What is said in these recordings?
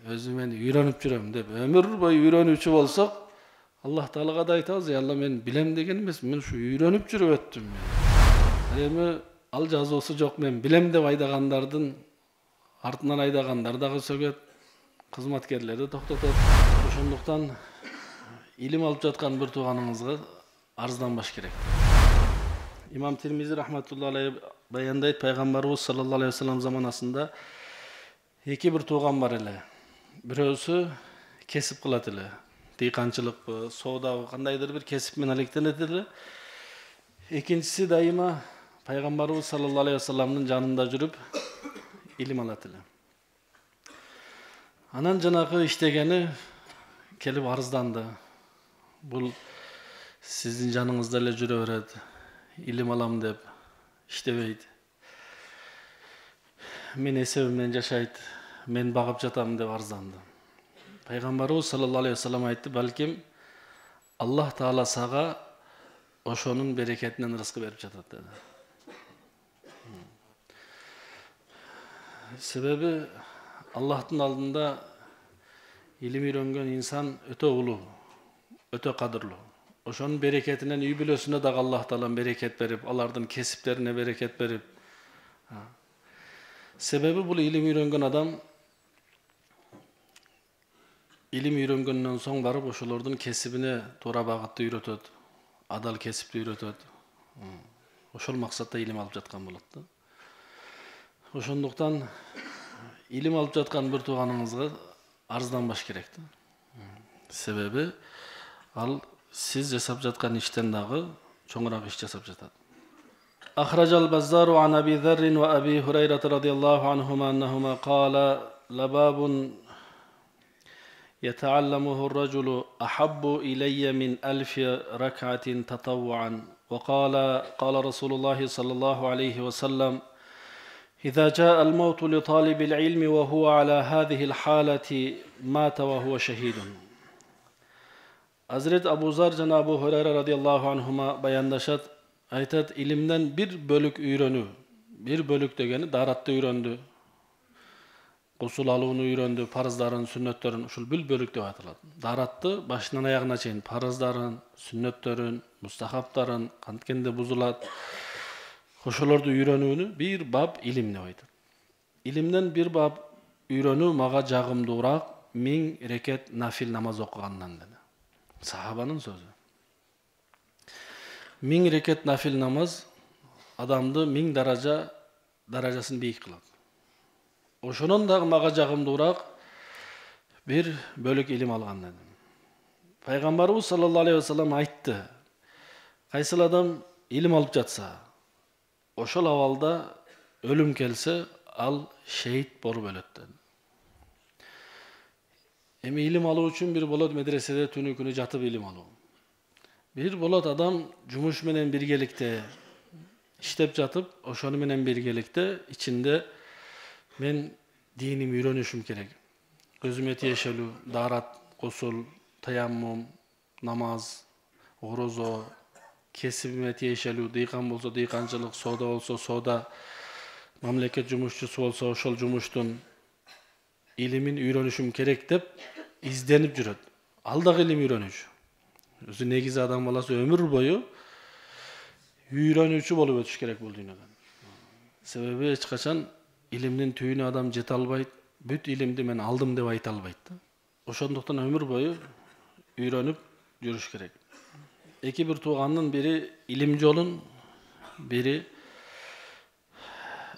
өзү мен үйрөнүп жүрөм деп өмүр бою үйрөнүүчү болсок, Аллах Таалага да айтабыз, Алла мен билем деген эмес, мен ушу үйрөнүп жүрүп өттүм мен. Эми ал жазуусу жок, мен билем деп айдагандардын артынан айдагандар дагы сөгөт, кызматкерлер да токтотот. Ошондуктан илим алып жаткан бир тууганыңызга арызданбаш керек. Имам Тирмизи рахматулла алейхи баяндайт, пайгамбарыбыз саллаллаху алейхи вассалам заманасында эки бир тууган бар эле. Бирөөсү кесип кылат эле, дыйканчылыкпы, соодабы, кандайдыр бир кесип менен алектенет эле. Экинчиси дайыма пайгамбарыбыз саллаллаху алейхи вассаламдын жанында жүрүп илим алат эле. Анан жанагы иштегени келип арызданды. Бул сиздин жаныңызда эле жүрө берет, илим алам деп иштебейт. Мен эсебимден жашайт, мен багып жатам деп арызданды. Пайгамбарыбыз саллаллаху алейхи вассалам айтты, балким Аллах Таала сага ошонун берекетинен рызкы берип жатат деди. Себеби Аллахтын алдында илим үйрөнгөн инсан өтө улуу, өтө кадырлуу. Ошонун берекетинен үй бүлөсүнө дагы Аллах Таала берекет берип, алардын кесиптерине берекет берип. Себеби бул илим үйрөнгөн адам илим үйрөнгөндөн соң барып ошолордун кесибине туура багытты үйрөтөт, адал кесипти үйрөтөт. Ошол максатта илим алып жаткан болот да. Ошондуктан илим алып жаткан бир тууганыңызга арызданбаш керек да. Себеби ал сиз жасап жаткан иштен дагы чоңураак иш жасап жатат. Ахраджал Баззару ан Аби Заррин ва Аби Хурайрата радияллаху анхума аннахума кала лабабун يتعلمه الرجل أحب إلي من 1000 ركعة تطوعا وقال قال رسول الله صلى الله عليه وسلم إذا جاء الموت لطالب العلم وهو على هذه الحالة مات وهو شهيد. Hazret Abu Zar jana Abu Hurayra radiyallahu anhuma bayandaşat, aytat, ilimden bir bölük үйрөнүү. Bir bölük degeni daratты үйрөндү. Гусул алууну үйрөндү, парыздарын, сүннөттөрүн, ушул бир бөлүк деп айтылат. Даратты башынан аягына чейин парыздарын, сүннөттөрүн, мустахаптарын канткенде бузулат. Ошолорду үйрөнүүнү бир баб илим деп айтат. Илимден бир баб үйрөнүү мага жагымдуураак 1000 рекет нафил намаз окугандан деди. Сахабанын сөзү. 1000 рекет нафил намаз адамды 1000 даражасын бийик кылат. Ошонон дагы мага жагымдуураак бир бөлүк илим алган деди. Пайгамбарыбыз саллаллаху алейхи вассалам айтты, кайсыл адам илим алып жатса, ошол абалда өлүм келсе, ал шейит болуп өлөт деди. Эми илим алуу үчүн бир болот медреседе түнү күнү жатып илим алуу. Бир болот адам жумуш менен биргеликте иштеп жатып, ошону менен биргеликте ичинде мен диnim үйрөнүшүм керек. Өзүмө тиешелүү дарат, гусул, таяммум, намаз, орозо, кесибиме тиешелүү, дыйкан болсо дыйканчылык, соода болсо соода, мамлекет жумушчусу болсо ошол жумуштун илимин үйрөнүшүм керек деп изденип жүрөт. Ал дагы илим үйрөнүүчү. Өзү негизи адам баласы өмүр бою үйрөнүүчү болуп өтүш керек бул дүйнөдөн. Себеби эч качан илимдин түйүнө адам жете албайт, бүт илимди мен алдым деп айта албайт да. Ошондуктан өмүр бою үйрөнүп жүрүш керек. Эки бир туугандын бири илим жолун, бири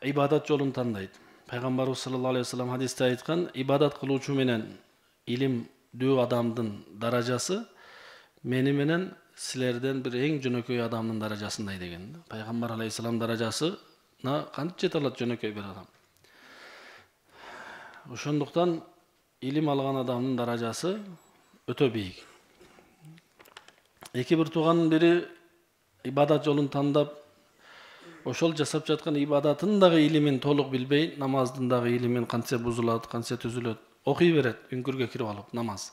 ибадат жолун тандайт. Пайгамбарыбыз саллаллаху алейхи вассалам хадисте айткан, ибадат кылуучу менен илимдүү адамдын даражасы мени менен силерден бир эң жөнөкөй адамдын даражасындай деген. Пайгамбар алейхиссалам даражасына кантип жете алат жөнөкөй бир адам? Ошондуктан илим алган адамдын даражасы өтө бийик. Эки бир тууганын бири ибадат жолун тандап, ошол жасап жаткан ибадатын дагы илимин толук билбей, намаздын дагы илимин кантсе бузулат, кантсе түзүлөт, окуй берет, үңкүргө кирип алып намаз.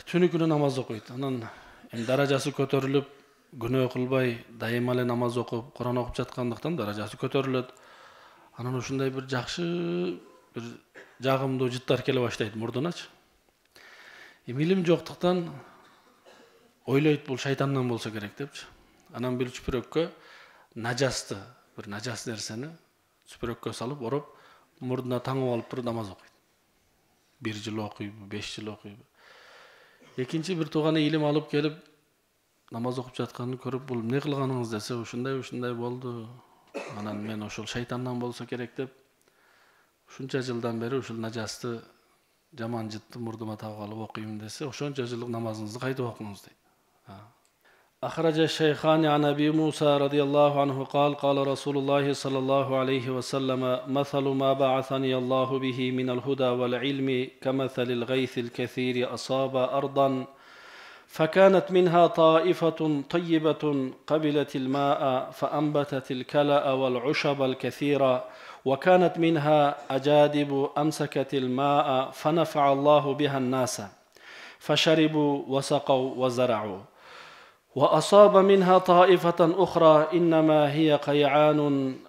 Түнү күнү намаз окуйт. Анан даражасы көтөрүлүп, күнөө кылбай, дайыма эле намаз окуп, Куран окуп жаткандыктан даражасы көтөрүлөт. Анан ушундай бир жакшы бир жагымдуу жыттар келе баштайт мурдуначы. Илим жоктуктан ойлойт бул шайтандан болсо керек депчи. Анан бир чүпүрөккө нажасты, бир нажас нерсени чүпүрөккө салып ороп, мурдуна таңып алып туруп намаз окуйт. 1 жыл окуйбу, 5 жыл окуйбу. Экинчи бир тууганы илим алып келип намаз окуп жатканын көрүп, бул эмне кылганыңыз десе, ушундай болду. Анан мен ошол шайтандан болсо керек деп, ушунча жылдан бери ушул нажасты, жаман жытты мурдума тагып алып окуйм десе, ошончо жылдык намазыңызды кайтып окуңуз дейт. أخرج الشيخان عن أبي موسى رضي الله عنه قال رسول الله صلى الله عليه وسلم مثل ما بعثني الله به من الهدى والعلم كمثل الغيث الكثير أصاب أرضا فكانت منها طائفة طيبة قبلت الماء فأنبتت الكلأ والعشب الكثيرة وكانت منها أجادب أمسكت الماء فنفع الله بها الناس فشربوا وسقوا وزرعوا وأصاب منها طائفة أخرى إنما هي قيعان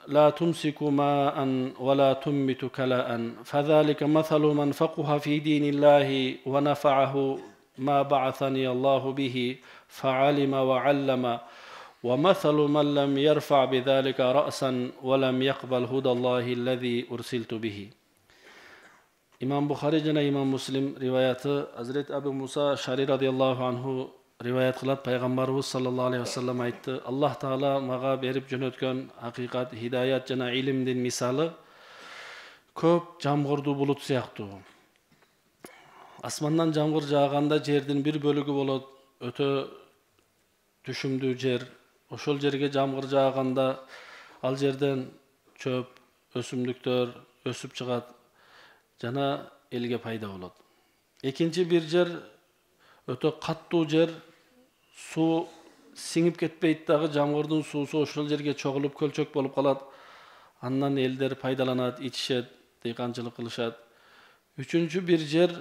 لا تمسك ماء ولا تنبت كلاء فذلك مثل من فقه في دين الله ونفعه ما بعثني الله به فعلم وعلم ومثل من لم يرفع بذلك رأسا ولم يقبل هدى الله الذي أرسلت به. İmam Bukhari jana İmam Muslim rivayeti Hazret Abu Musa Şari radıyallahu anhu rivayet kılat Peygamberimiz sallallahu aleyhi ve sellem aytты. Allah Taala maga berip jönötkön hakikat, hidayat jana ilimdin misалы köp jamgırdı bulut siyaktуу. Asmandan jamgır jağganda жердин bir bölügü bolot, ötө түшүмдүү жер. Ошол жерге jamgır жааганда ал жерден чөп, өсүмдүктөр өсүп чыгат. Жана элге пайда болот. Экинчи бир жер өтө каттуу жер, суу сиңип кетпейт дагы, жамгырдын суусу ошол жерге чогулуп көлчөк болуп калат. Андан элдер пайдаланат, ичишет, дыйканчылык кылышат. Үчүнчү бир жер,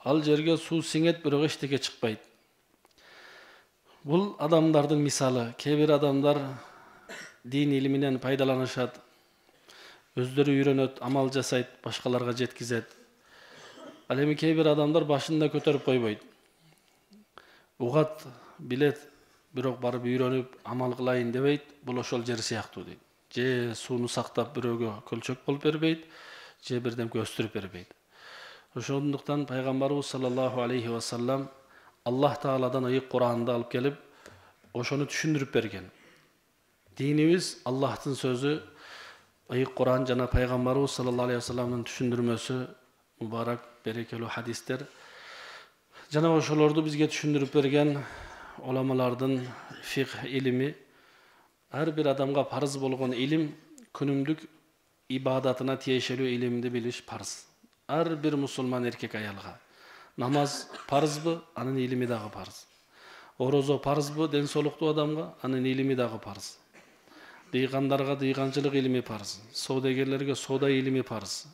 ал жерге суу сиңет, бирок эчтеке чыкпайт. Бул адамдардын мисалы. Кээ бир адамдар дин илиминен пайдаланышат, өздөрү үйрөнөт, амал жасайт, башкаларга жеткизет. Ал эми кээ бир адамдар башында көтөрүп койбойт. Угат, билет, бирок барып үйрөнүп, амал кылайын дебейт, бул ошол жер сыяктуу дейт. Же сууну сактап бирөөгө көлчөк болуп бербейт, же бирдемке өстүрүп бербейт. Ошондуктан Пайгамбарыбыз саллаллаху алейхи ва саллям Аллах Тааладан ыйык Куранды алып келип, ошону түшүндүрүп берген. Динибиз Аллахтын сөзү, ыйык Куран жана Пайгамбарыбыз саллаллаху алейхи ва салламдын түшүндүрмөсү, мубарак, берекелүү хадистер. Жана ошолорду бизге түшүндүрүп берген уламалардын фикх илими, ар бир адамга парыз болгон илим, күнүмдүк ибадатына тиешелүү илимди билиш парыз. Ар бир мусулман эркек аялга. Намаз парызбы, анын илими дагы парыз. Орозо парызбы, ден соолуктуу адамга, анын илими дагы парыз. Дыйкандарга дыйканчылык илими парыз. Соодагерлерге соода илими парыз.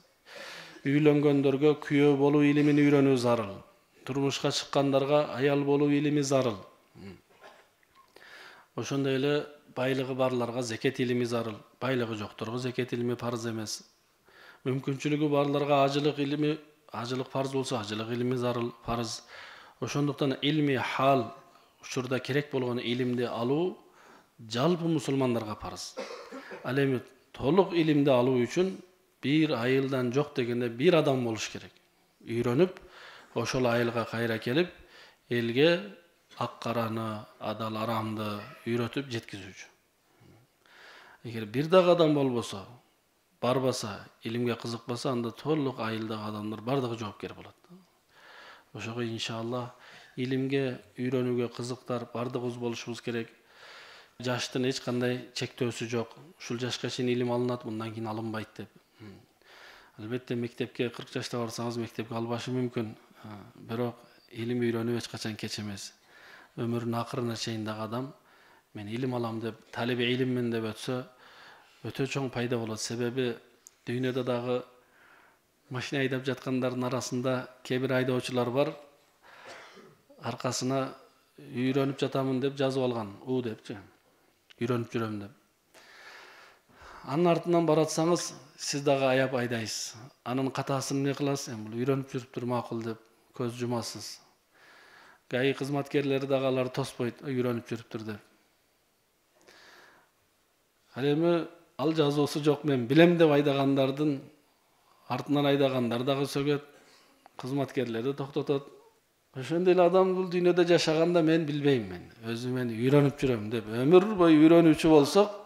Үйлөнгөндөргө күйөө болуу илимин үйрөнүү зарыл. Турмушка чыккандарга аял болуу илими зарыл. Ошондой эле байлыгы барларга зекет илими зарыл. Байлыгы жокторго зекет илими парыз эмес. Мүмкүнчүлүгү барларга ажылык илими, ажылык парыз болсо ажылык илими зарыл, парыз. Ошондуктан илми хал, учурда керек болгон илимди алуу жалпы мусулмандарга парыз. Ал эми толук илимди алуу үчүн бир айылдан жок дегенде бир адам болуш керек. Үйрөнүп, ошол айылга кайра келип, элге ак караны, адал арамды үйрөтүп жеткизүүчү. Эгер бир дагы адам болбосо, барбаса, илимге кызыкпаса, анда толук айылдагы адамдар бардыгы жоопкер болот. Ошого иншалла илимге, үйрөнүүгө кызыктар бардыгыбыз болушубуз керек. Жаштын эч кандай чектөөсү жок. Ушул жашка чейин илим алынат, мындан кийин алынбайт деп. Албетте мектепке 40 жашта барсаңыз мектепке албашы мүмкүн. Бирок илим үйрөнүү эч качан кеч эмес. Өмүрүнүн акырына чейин дагы адам мен илим алам деп, талеби илиммен деп өтсө, өтө чоң пайда болот. Себеби дүйнөдө дагы машина айдап жаткандардын арасында кээ бир айдоочулар бар. Аркасына үйрөнүп жатамын деп жазып алган, депчи. Үйрөнүп жүрөм деп. Анын артынан баратсаңыз, сиз дагы аяп айдайсыз. Анын катасын эмне кыласыз? Эми бул үйрөнүп жүрүптүр макул деп көз жумасыз. ГАИ кызматкерлери дагы аларды тоспойт, үйрөнүп жүрүптүр деп. Ал эми ал жазуусу жок, мен билем деп айдагандардын артынан айдагандар дагы сөгөт, кызматкерлерди токтотот. Ошондой эле адам бул дүйнөдө жашаганда мен билбейм, мен өзүм үйрөнүп жүрөм деп өмүр бою үйрөнүүчү болсок,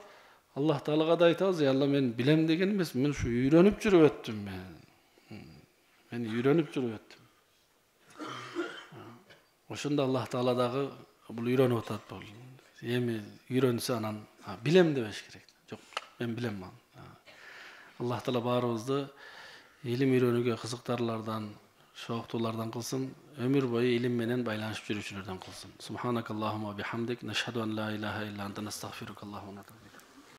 Аллах Таалага да айтабыз, Алла мен билем деген эмес, мен ушу үйрөнүп жүрүп өттүм мен. Мен үйрөнүп жүрүп өттүм. Ошондо Аллах Таала дагы бул үйрөнүп атат бул. Эми үйрөнсө анан билем дебеш керек. Жок, мен билем. Аллах Таала баарыбызды илим үйрөнүүгө кызыктарлардан, шооктуулардан кылсын, өмүр бою илим менен байланышып жүрүүчүлөрдөн кылсын. Субханакаллахумма бихамдик, нашхаду ан ла илаха илля анта, настагфирука, Аллахумма.